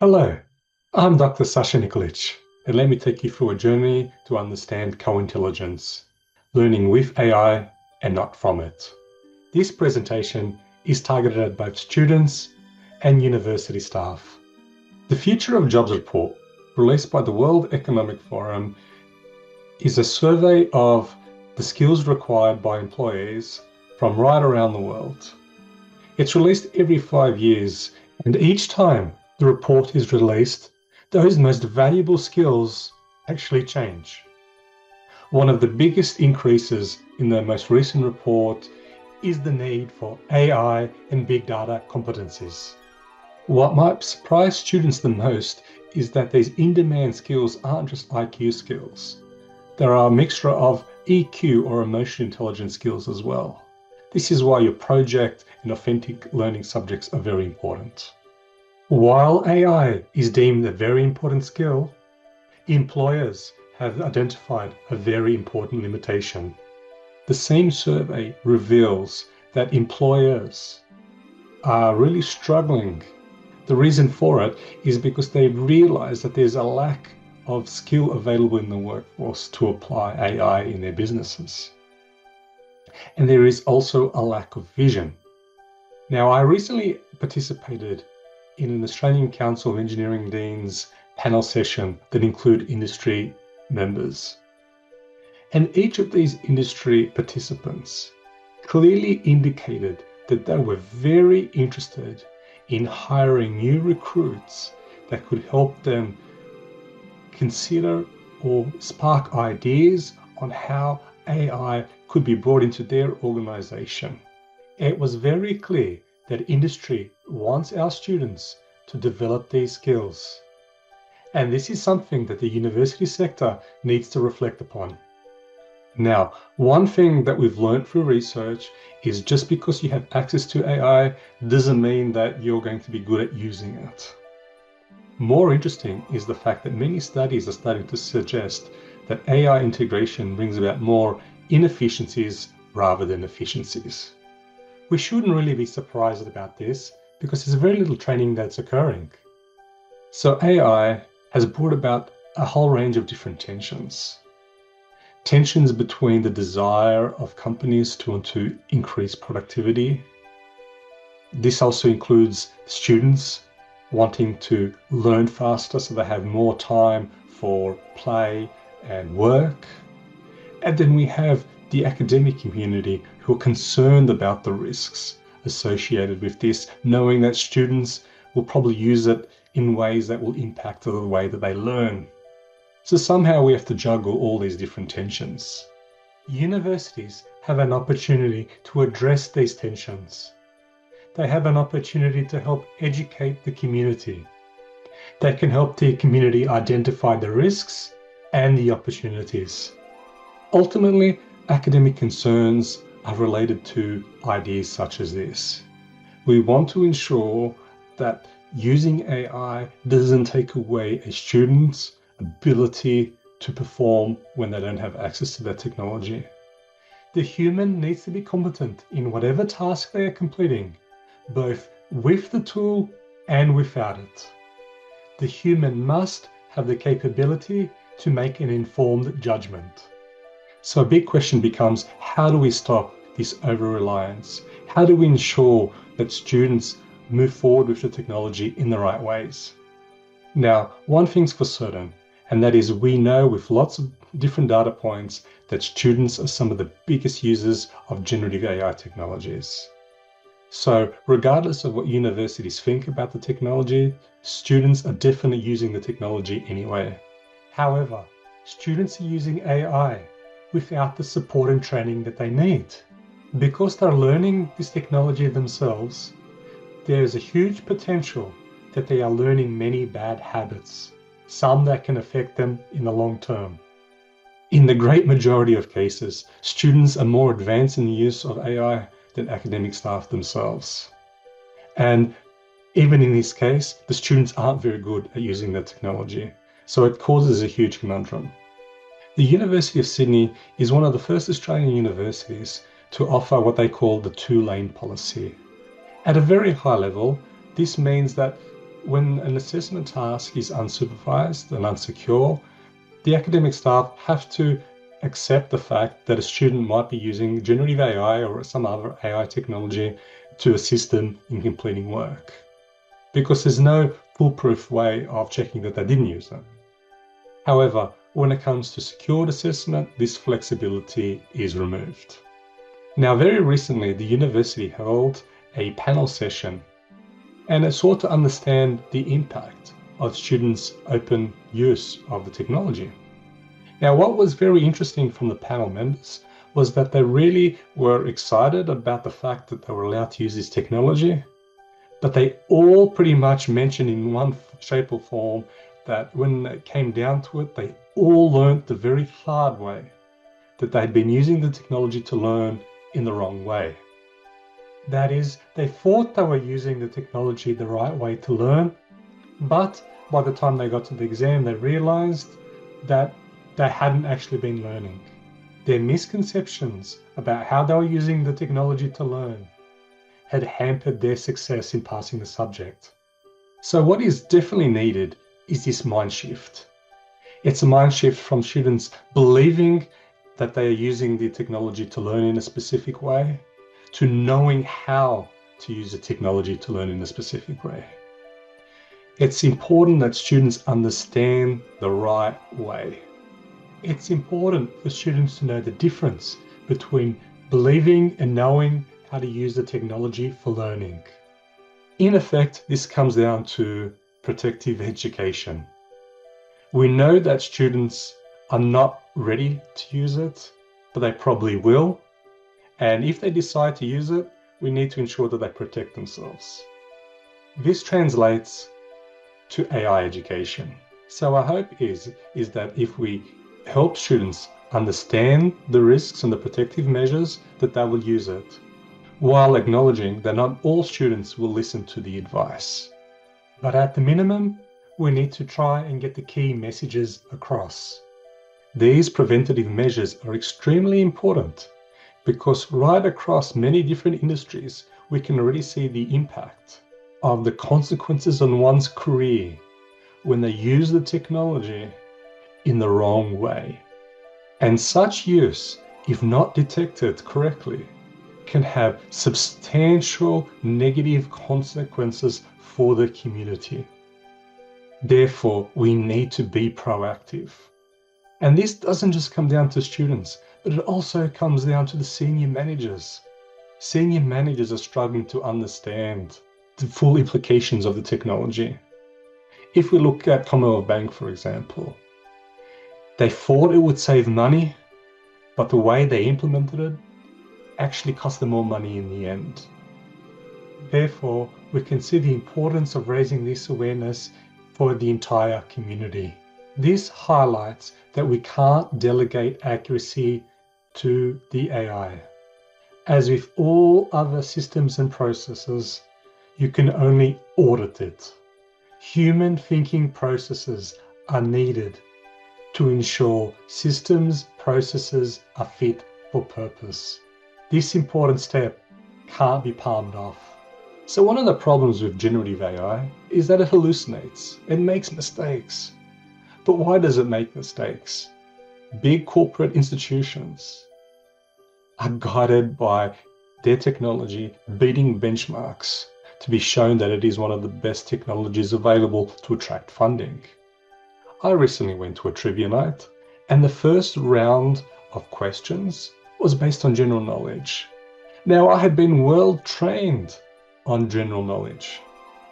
Hello, I'm Dr. Sasha Nikolic, and let me take you through a journey to understand co-intelligence, learning with AI and not from it. This presentation is targeted at both students and university staff. The Future of Jobs report, released by the World Economic Forum, is a survey of the skills required by employees from right around the world. It's released every 5 years, and each time the report is released, those most valuable skills actually change. One of the biggest increases in the most recent report is the need for AI and big data competencies. What might surprise students the most is that these in-demand skills aren't just IQ skills. There are a mixture of EQ or emotional intelligence skills as well. This is why your project and authentic learning subjects are very important. While AI is deemed a very important skill, employers have identified a very important limitation. The same survey reveals that employers are really struggling. The reason for it is because they realize that there's a lack of skill available in the workforce to apply AI in their businesses. And there is also a lack of vision. Now, I recently participated in an Australian Council of Engineering Deans panel session that include industry members. And each of these industry participants clearly indicated that they were very interested in hiring new recruits that could help them consider or spark ideas on how AI could be brought into their organization. It was very clear that industry wants our students to develop these skills. And this is something that the university sector needs to reflect upon. Now, one thing that we've learned through research is just because you have access to AI doesn't mean that you're going to be good at using it. More interesting is the fact that many studies are starting to suggest that AI integration brings about more inefficiencies rather than efficiencies. We shouldn't really be surprised about this because there's very little training that's occurring. So AI has brought about a whole range of different tensions. Tensions between the desire of companies to want to increase productivity. This also includes students wanting to learn faster so they have more time for play and work. And then we have the academic community who are concerned about the risks associated with this, knowing that students will probably use it in ways that will impact the way that they learn. So somehow we have to juggle all these different tensions. Universities have an opportunity to address these tensions. They have an opportunity to help educate the community. They can help the community identify the risks and the opportunities. Ultimately, academic concerns are related to ideas such as this. We want to ensure that using AI doesn't take away a student's ability to perform when they don't have access to that technology. The human needs to be competent in whatever task they are completing, both with the tool and without it. The human must have the capability to make an informed judgment. So a big question becomes, how do we stop this over-reliance? How do we ensure that students move forward with the technology in the right ways? Now, one thing's for certain, and that is we know with lots of different data points that students are some of the biggest users of generative AI technologies. So regardless of what universities think about the technology, students are definitely using the technology anyway. However, students are using AI without the support and training that they need. Because they're learning this technology themselves, there is a huge potential that they are learning many bad habits, some that can affect them in the long term. In the great majority of cases, students are more advanced in the use of AI than academic staff themselves. And even in this case, the students aren't very good at using the technology. So it causes a huge conundrum. The University of Sydney is one of the first Australian universities to offer what they call the two-lane policy. At a very high level, this means that when an assessment task is unsupervised and unsecure, the academic staff have to accept the fact that a student might be using generative AI or some other AI technology to assist them in completing work, because there's no foolproof way of checking that they didn't use them. However, when it comes to secured assessment, this flexibility is removed. Now, very recently, the university held a panel session, and it sought to understand the impact of students' open use of the technology. Now, what was very interesting from the panel members was that they really were excited about the fact that they were allowed to use this technology, but they all pretty much mentioned in one shape or form that when it came down to it, they all learned the very hard way that they'd been using the technology to learn in the wrong way. That is, they thought they were using the technology the right way to learn, but by the time they got to the exam, they realized that they hadn't actually been learning. Their misconceptions about how they were using the technology to learn had hampered their success in passing the subject. So what is definitely needed is this mind shift. It's a mind shift from students believing that they are using the technology to learn in a specific way, to knowing how to use the technology to learn in a specific way. It's important that students understand the right way. It's important for students to know the difference between believing and knowing how to use the technology for learning. In effect, this comes down to protective education. We know that students are not ready to use it, but they probably will. And if they decide to use it, we need to ensure that they protect themselves. This translates to AI education. So our hope is that if we help students understand the risks and the protective measures, that they will use it, while acknowledging that not all students will listen to the advice. But at the minimum, we need to try and get the key messages across. These preventative measures are extremely important because right across many different industries, we can already see the impact of the consequences on one's career when they use the technology in the wrong way. And such use, if not detected correctly, can have substantial negative consequences for the community. Therefore, we need to be proactive. And this doesn't just come down to students, but it also comes down to the senior managers. Senior managers are struggling to understand the full implications of the technology. If we look at Commonwealth Bank, for example, they thought it would save money, but the way they implemented it actually cost them more money in the end. Therefore, we can see the importance of raising this awareness for the entire community. This highlights that we can't delegate accuracy to the AI. As with all other systems and processes, you can only audit it. Human thinking processes are needed to ensure systems, processes are fit for purpose. This important step can't be palmed off. So one of the problems with generative AI is that it hallucinates, it makes mistakes. But why does it make mistakes? Big corporate institutions are guided by their technology beating benchmarks to be shown that it is one of the best technologies available to attract funding. I recently went to a trivia night, and the first round of questions was based on general knowledge. Now, I had been well trained on general knowledge.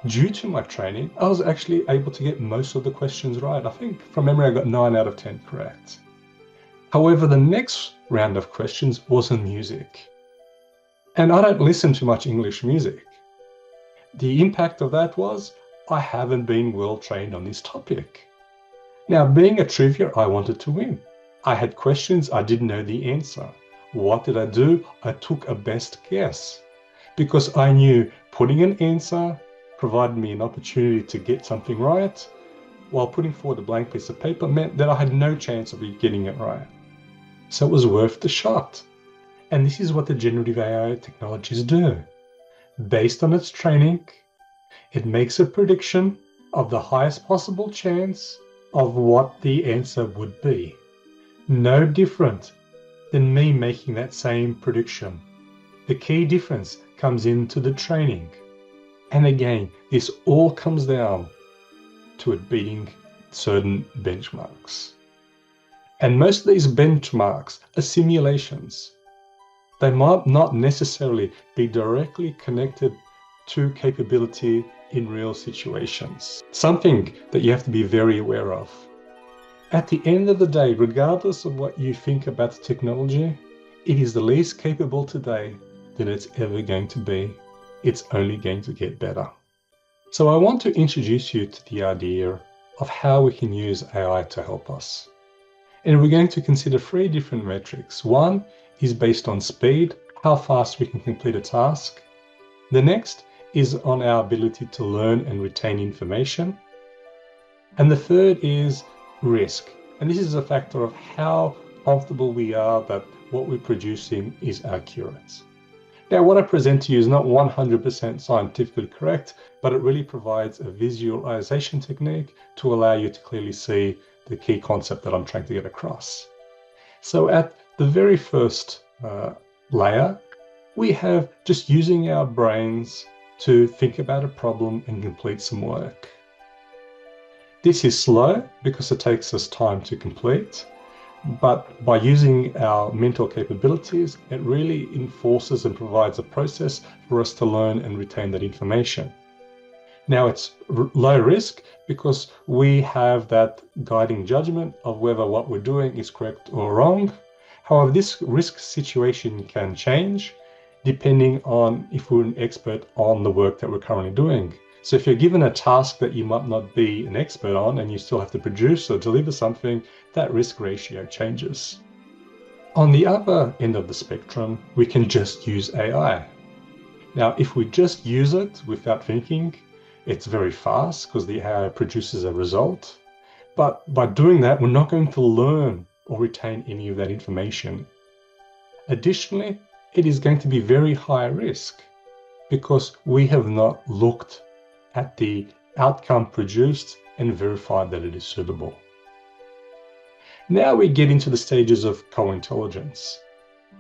Due to my training, I was actually able to get most of the questions right. I think from memory, I got 9 out of 10 correct. However, the next round of questions was on music. And I don't listen to much English music. The impact of that was I haven't been well trained on this topic. Now, being a trivia, I wanted to win. I had questions, I didn't know the answer. What did I do? I took a best guess because I knew putting an answer provided me an opportunity to get something right, while putting forward a blank piece of paper meant that I had no chance of getting it right. So it was worth the shot. And this is what the generative AI technologies do. Based on its training, it makes a prediction of the highest possible chance of what the answer would be. No different than me making that same prediction. The key difference comes into the training. And again, this all comes down to it beating certain benchmarks. And most of these benchmarks are simulations. They might not necessarily be directly connected to capability in real situations. Something that you have to be very aware of. At the end of the day, regardless of what you think about the technology, it is the least capable today than it's ever going to be. It's only going to get better. So I want to introduce you to the idea of how we can use AI to help us. And we're going to consider 3 different metrics. One is based on speed, how fast we can complete a task. The next is on our ability to learn and retain information. And the third is risk. And this is a factor of how comfortable we are that what we're producing is accurate. Now, what I present to you is not 100% scientifically correct, but it really provides a visualization technique to allow you to clearly see the key concept that I'm trying to get across. So at the very first layer, we have just using our brains to think about a problem and complete some work. This is slow because it takes us time to complete, but by using our mental capabilities, it really enforces and provides a process for us to learn and retain that information. Now it's low risk because we have that guiding judgment of whether what we're doing is correct or wrong. However, this risk situation can change depending on if we're an expert on the work that we're currently doing. So if you're given a task that you might not be an expert on and you still have to produce or deliver something, that risk ratio changes. On the other end of the spectrum, we can just use AI. Now, if we just use it without thinking, it's very fast because the AI produces a result. But by doing that, we're not going to learn or retain any of that information. Additionally, it is going to be very high risk because we have not looked at the outcome produced and verified that it is suitable. Now we get into the stages of co-intelligence.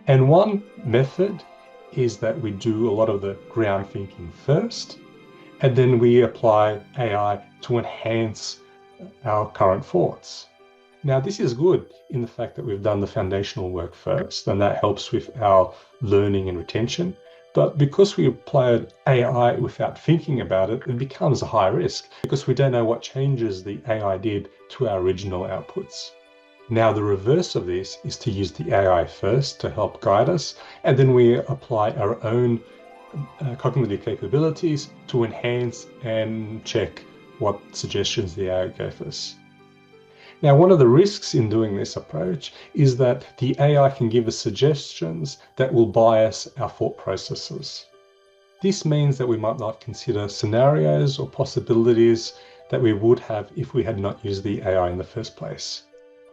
And one method is that we do a lot of the ground thinking first, and then we apply AI to enhance our current thoughts. Now, this is good in the fact that we've done the foundational work first, and that helps with our learning and retention. But because we applied AI without thinking about it, it becomes a high risk because we don't know what changes the AI did to our original outputs. Now, the reverse of this is to use the AI first to help guide us, and then we apply our own cognitive capabilities to enhance and check what suggestions the AI gave us. Now, one of the risks in doing this approach is that the AI can give us suggestions that will bias our thought processes. This means that we might not consider scenarios or possibilities that we would have if we had not used the AI in the first place.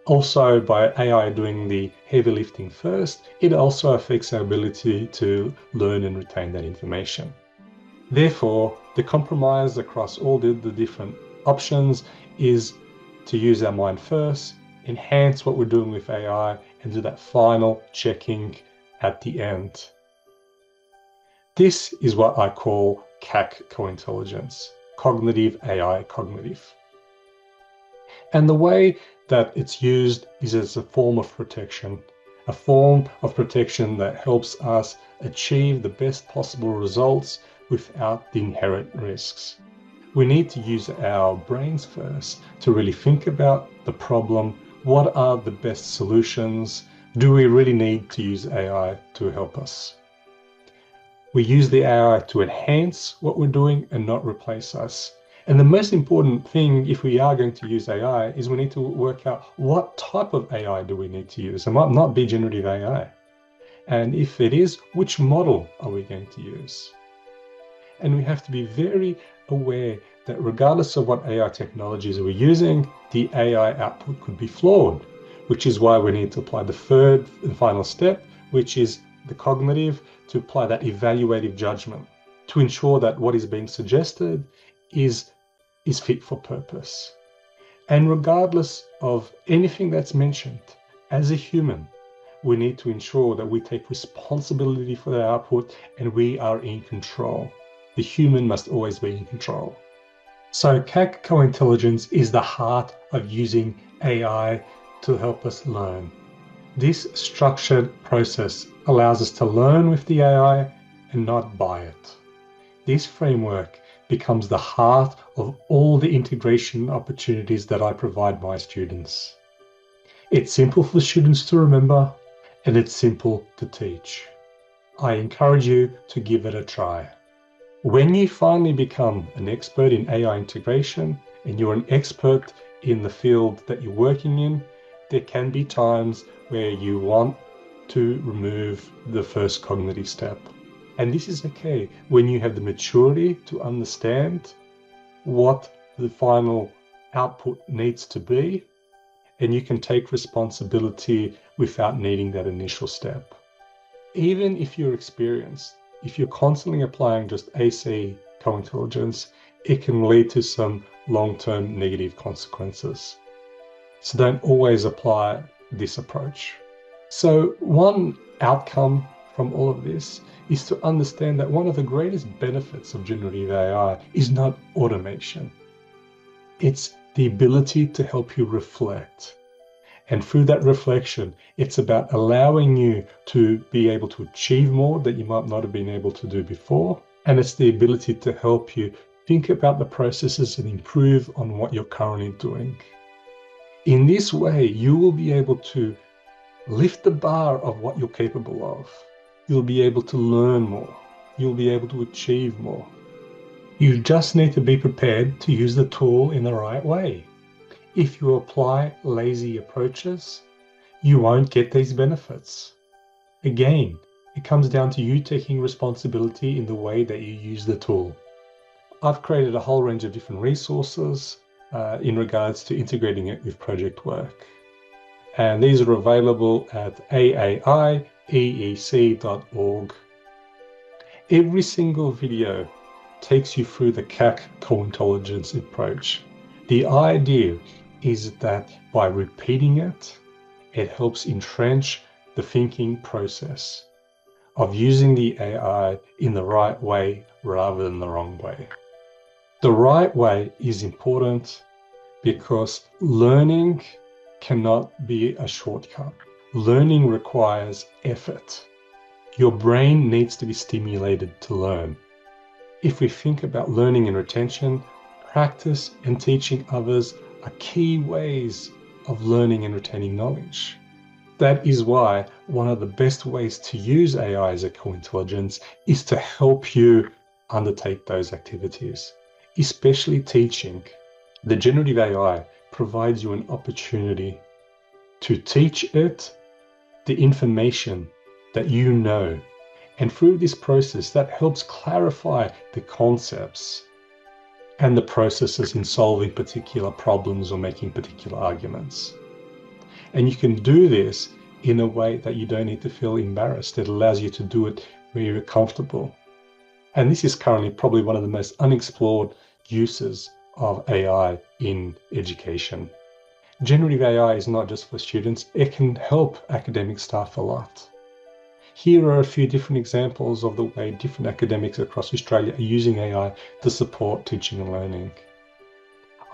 Also, by AI doing the heavy lifting first, it also affects our ability to learn and retain that information. Therefore, the compromise across all the different options is to use our mind first, enhance what we're doing with AI, and do that final checking at the end. This is what I call CAC co-intelligence, cognitive AI cognitive. And the way that it's used is as a form of protection that helps us achieve the best possible results without the inherent risks. We need to use our brains first to really think about the problem. What are the best solutions? Do we really need to use AI to help us? We use the AI to enhance what we're doing and not replace us. And the most important thing, if we are going to use AI, is we need to work out what type of AI do we need to use. It might not be generative AI. And if it is, which model are we going to use? And we have to be very aware that regardless of what AI technologies we're using, the AI output could be flawed, which is why we need to apply the third and final step, which is the cognitive, to apply that evaluative judgment to ensure that what is being suggested is is fit for purpose. And regardless of anything that's mentioned, as a human, we need to ensure that we take responsibility for the output and we are in control. The human must always be in control. So CAC co-intelligence is the heart of using AI to help us learn. This structured process allows us to learn with the AI and not by it. This framework becomes the heart of all the integration opportunities that I provide my students. It's simple for students to remember, and it's simple to teach. I encourage you to give it a try. When you finally become an expert in AI integration and you're an expert in the field that you're working in, there can be times where you want to remove the first cognitive step. And this is okay when you have the maturity to understand what the final output needs to be, and you can take responsibility without needing that initial step. Even if you're experienced, if you're constantly applying just AC co-intelligence, it can lead to some long-term negative consequences. So don't always apply this approach. So one outcome from all of this is to understand that one of the greatest benefits of generative AI is not automation. It's the ability to help you reflect. And through that reflection, it's about allowing you to be able to achieve more that you might not have been able to do before. And it's the ability to help you think about the processes and improve on what you're currently doing. In this way, you will be able to lift the bar of what you're capable of. You'll be able to learn more. You'll be able to achieve more. You just need to be prepared to use the tool in the right way. If you apply lazy approaches, you won't get these benefits. Again, it comes down to you taking responsibility in the way that you use the tool. I've created a whole range of different resources in regards to integrating it with project work. And these are available at aaiEEC.org. Every single video takes you through the CAC co-intelligence approach. The idea is that by repeating it, it helps entrench the thinking process of using the AI in the right way rather than the wrong way. The right way is important because learning cannot be a shortcut. Learning requires effort. Your brain needs to be stimulated to learn. If we think about learning and retention, practice and teaching others are key ways of learning and retaining knowledge. That is why one of the best ways to use AI as a co-intelligence is to help you undertake those activities, especially teaching. The generative AI provides you an opportunity to teach it the information that you know. And through this process, that helps clarify the concepts and the processes in solving particular problems or making particular arguments. And you can do this in a way that you don't need to feel embarrassed. It allows you to do it where you're comfortable. And this is currently probably one of the most unexplored uses of AI in education. Generative AI is not just for students, it can help academic staff a lot. Here are a few different examples of the way different academics across Australia are using AI to support teaching and learning.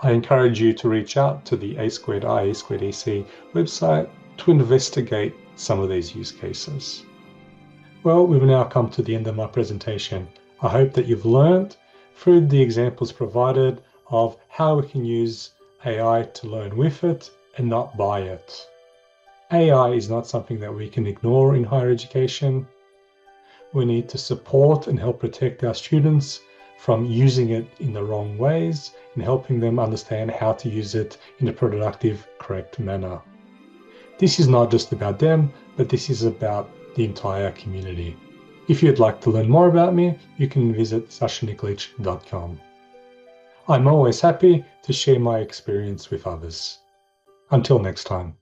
I encourage you to reach out to the A2I, website to investigate some of these use cases. Well, we've now come to the end of my presentation. I hope that you've learned through the examples provided of how we can use AI to learn with it and not by it. AI is not something that we can ignore in higher education. We need to support and help protect our students from using it in the wrong ways and helping them understand how to use it in a productive, correct manner. This is not just about them, but this is about the entire community. If you'd like to learn more about me, you can visit sashanikolic.com. I'm always happy to share my experience with others. Until next time.